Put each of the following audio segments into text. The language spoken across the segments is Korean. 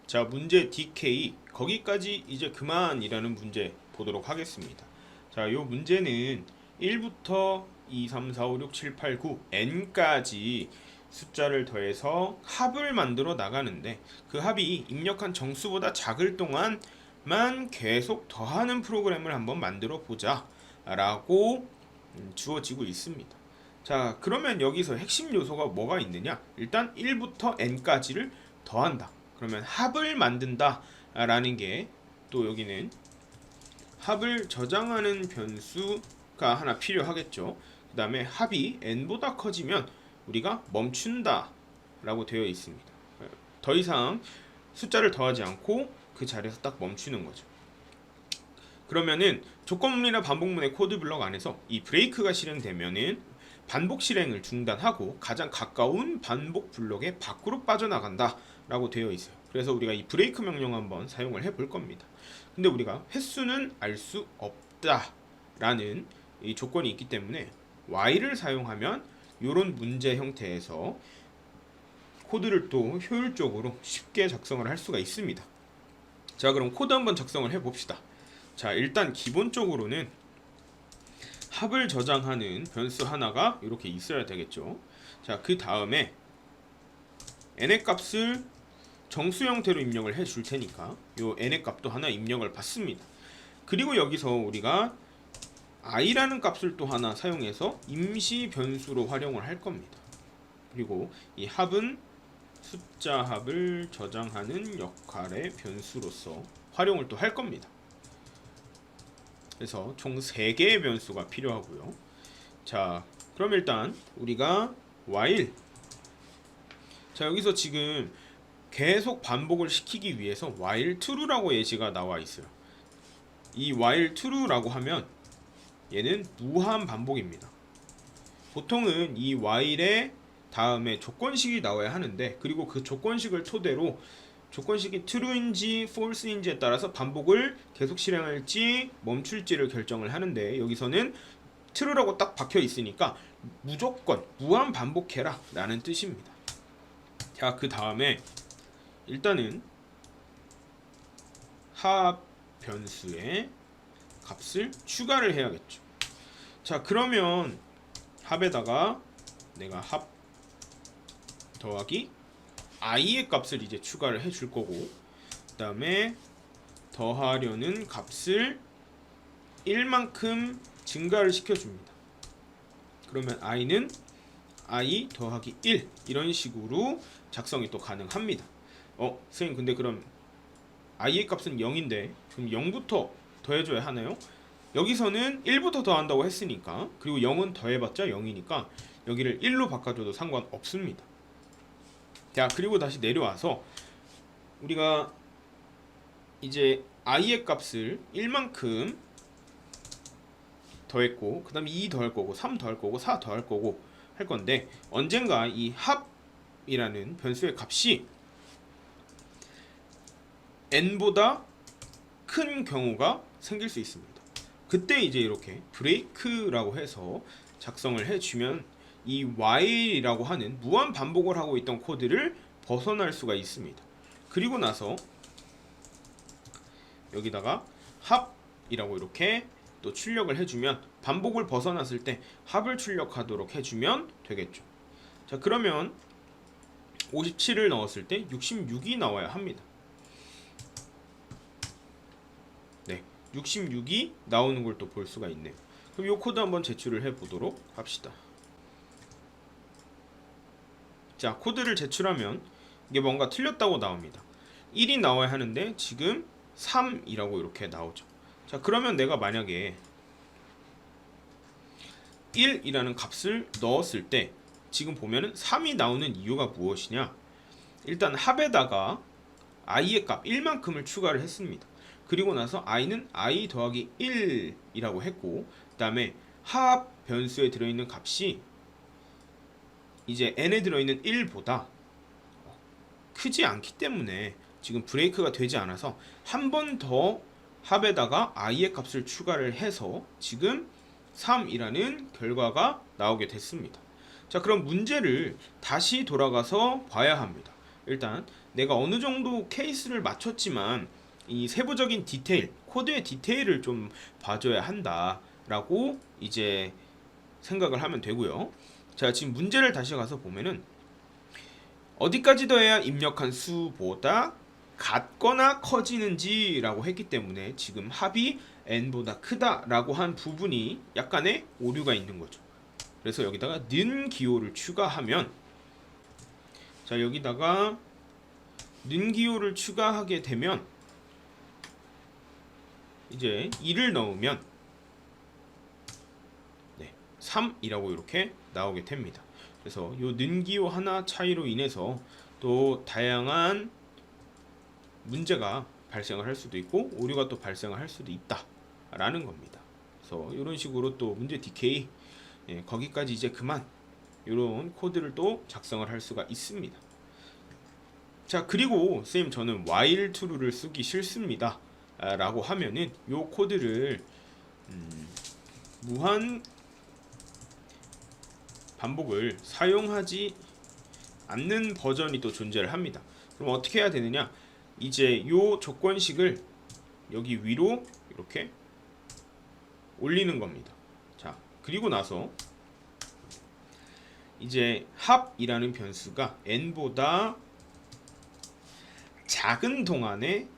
자, 문제 DK 거기까지 이제 그만이라는 문제 보도록 하겠습니다. 자, 요 문제는 1부터 2, 3, 4, 5, 6, 7, 8, 9, n까지 숫자를 더해서 합을 만들어 나가는데 그 합이 입력한 정수보다 작을 동안만 계속 더하는 프로그램을 한번 만들어 보자 라고 주어지고 있습니다. 자, 그러면 여기서 핵심 요소가 뭐가 있느냐? 일단 1부터 n까지를 더한다. 그러면 합을 만든다 라는 게 또 여기는 합을 저장하는 변수가 하나 필요하겠죠. 그 다음에 합이 n보다 커지면 우리가 멈춘다 라고 되어 있습니다. 더 이상 숫자를 더하지 않고 그 자리에서 딱 멈추는 거죠. 그러면은 조건문이나 반복문의 코드 블럭 안에서 이 브레이크가 실행되면은 반복 실행을 중단하고 가장 가까운 반복 블럭의 밖으로 빠져나간다 라고 되어 있어요. 그래서 우리가 이 브레이크 명령 한번 사용을 해 볼 겁니다. 근데 우리가 횟수는 알 수 없다 라는 이 조건이 있기 때문에 while을 사용하면 이런 문제 형태에서 코드를 또 효율적으로 쉽게 작성을 할 수가 있습니다. 자, 그럼 코드 한번 작성을 해 봅시다. 자, 일단 기본적으로는 합을 저장하는 변수 하나가 이렇게 있어야 되겠죠. 자, 그 다음에 n의 값을 정수 형태로 입력을 해 줄 테니까 요 n의 값도 하나 입력을 받습니다. 그리고 여기서 우리가 i라는 값을 또 하나 사용해서 임시 변수로 활용을 할 겁니다. 그리고 이 합은 숫자 합을 저장하는 역할의 변수로서 활용을 또 할 겁니다. 그래서 총 3개의 변수가 필요하고요. 자, 그럼 일단 우리가 while, 자, 여기서 지금 계속 반복을 시키기 위해서 while true라고 예시가 나와 있어요. 이 while true라고 하면 얘는 무한 반복입니다. 보통은 이 while의 다음에 조건식이 나와야 하는데, 그리고 그 조건식을 토대로 조건식이 true인지 false인지에 따라서 반복을 계속 실행할지 멈출지를 결정을 하는데, 여기서는 true라고 딱 박혀 있으니까 무조건 무한 반복해라 라는 뜻입니다. 자, 그 다음에 일단은 합 변수에 값을 추가를 해야겠죠. 자, 그러면 합에다가 내가 합 더하기 i의 값을 이제 추가를 해 줄 거고, 그 다음에 더하려는 값을 1만큼 증가를 시켜줍니다. 그러면 i는 i 더하기 1 이런 식으로 작성이 또 가능합니다. 선생님, 근데 그럼 i의 값은 0인데 그럼 0부터 더해줘야 하나요? 여기서는 1부터 더한다고 했으니까, 그리고 0은 더해봤자 0이니까 여기를 1로 바꿔줘도 상관없습니다. 자, 그리고 다시 내려와서 우리가 이제 i의 값을 1만큼 더했고, 그 다음에 2 더할 거고 3 더할 거고 4 더할 거고 할 건데, 언젠가 이 합이라는 변수의 값이 n보다 큰 경우가 생길 수 있습니다. 그때 이제 이렇게 브레이크라고 해서 작성을 해주면 이 while이라고 하는 무한 반복을 하고 있던 코드를 벗어날 수가 있습니다. 그리고 나서 여기다가 합이라고 이렇게 또 출력을 해주면 반복을 벗어났을 때 합을 출력하도록 해주면 되겠죠. 자, 그러면 57을 넣었을 때 66이 나와야 합니다. 네, 66이 나오는 걸 또 볼 수가 있네요. 그럼 이 코드 한번 제출을 해 보도록 합시다. 자, 코드를 제출하면 이게 뭔가 틀렸다고 나옵니다. 1이 나와야 하는데 지금 3이라고 이렇게 나오죠. 자, 그러면 내가 만약에 1이라는 값을 넣었을 때 지금 보면은 3이 나오는 이유가 무엇이냐? 일단 합에다가 i의 값 1만큼을 추가를 했습니다. 그리고 나서 i는 i 더하기 1이라고 했고, 그 다음에 합 변수에 들어있는 값이 이제 n에 들어있는 1보다 크지 않기 때문에 지금 브레이크가 되지 않아서 한 번 더 합에다가 i의 값을 추가를 해서 지금 3이라는 결과가 나오게 됐습니다. 자, 그럼 문제를 다시 돌아가서 봐야 합니다. 일단 내가 어느 정도 케이스를 맞췄지만 이 세부적인 디테일, 코드의 디테일을 좀 봐줘야 한다라고 이제 생각을 하면 되고요. 자, 지금 문제를 다시 가서 보면은 어디까지 더해야 입력한 수보다 같거나 커지는지라고 했기 때문에 지금 합이 n보다 크다라고 한 부분이 약간의 오류가 있는 거죠. 그래서 여기다가 는 기호를 추가하면, 자, 여기다가 는 기호를 추가하게 되면 이제 2를 넣으면 3이라고 이렇게 나오게 됩니다. 그래서 요 는 기호 하나 차이로 인해서 또 다양한 문제가 발생을 할 수도 있고 오류가 또 발생을 할 수도 있다라는 겁니다. 그래서 이런 식으로 또 문제 디케이, 거기까지 이제 그만, 이런 코드를 또 작성을 할 수가 있습니다. 자, 그리고 쌤 저는 while true를 쓰기 싫습니다 라고 하면은 요 코드를 무한 반복을 사용하지 않는 버전이 또 존재를 합니다. 그럼 어떻게 해야 되느냐, 이제 요 조건식을 여기 위로 이렇게 올리는 겁니다. 자, 그리고 나서 이제 합이라는 변수가 n보다 작은 동안에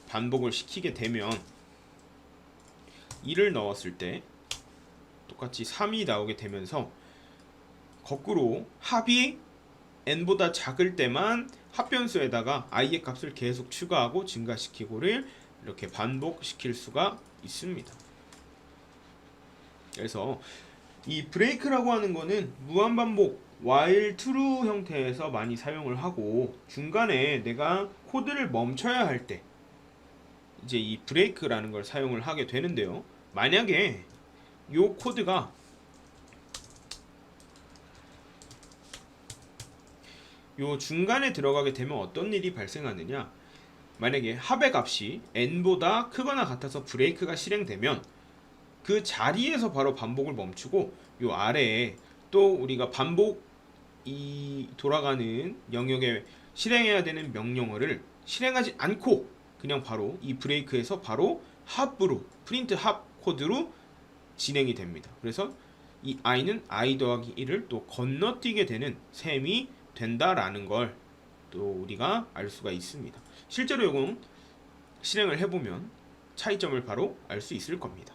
반복을 시키게 되면 2를 넣었을 때 똑같이 3이 나오게 되면서 거꾸로 합이 n보다 작을 때만 합변수에다가 i의 값을 계속 추가하고 증가시키고를 이렇게 반복시킬 수가 있습니다. 그래서 이 브레이크라고 하는 거는 무한반복 while true 형태에서 많이 사용을 하고, 중간에 내가 코드를 멈춰야 할 때 이제 이 브레이크라는 걸 사용을 하게 되는데요. 만약에 이 코드가 요 중간에 들어가게 되면 어떤 일이 발생하느냐, 만약에 합의 값이 n보다 크거나 같아서 브레이크가 실행되면 그 자리에서 바로 반복을 멈추고 요 아래에 또 우리가 반복이 돌아가는 영역에 실행해야 되는 명령어를 실행하지 않고 그냥 바로 이 브레이크에서 바로 합으로, 프린트 합 코드로 진행이 됩니다. 그래서 이 i는 i 더하기 1을 또 건너뛰게 되는 셈이 된다라는 걸 또 우리가 알 수가 있습니다. 실제로 이건 실행을 해보면 차이점을 바로 알 수 있을 겁니다.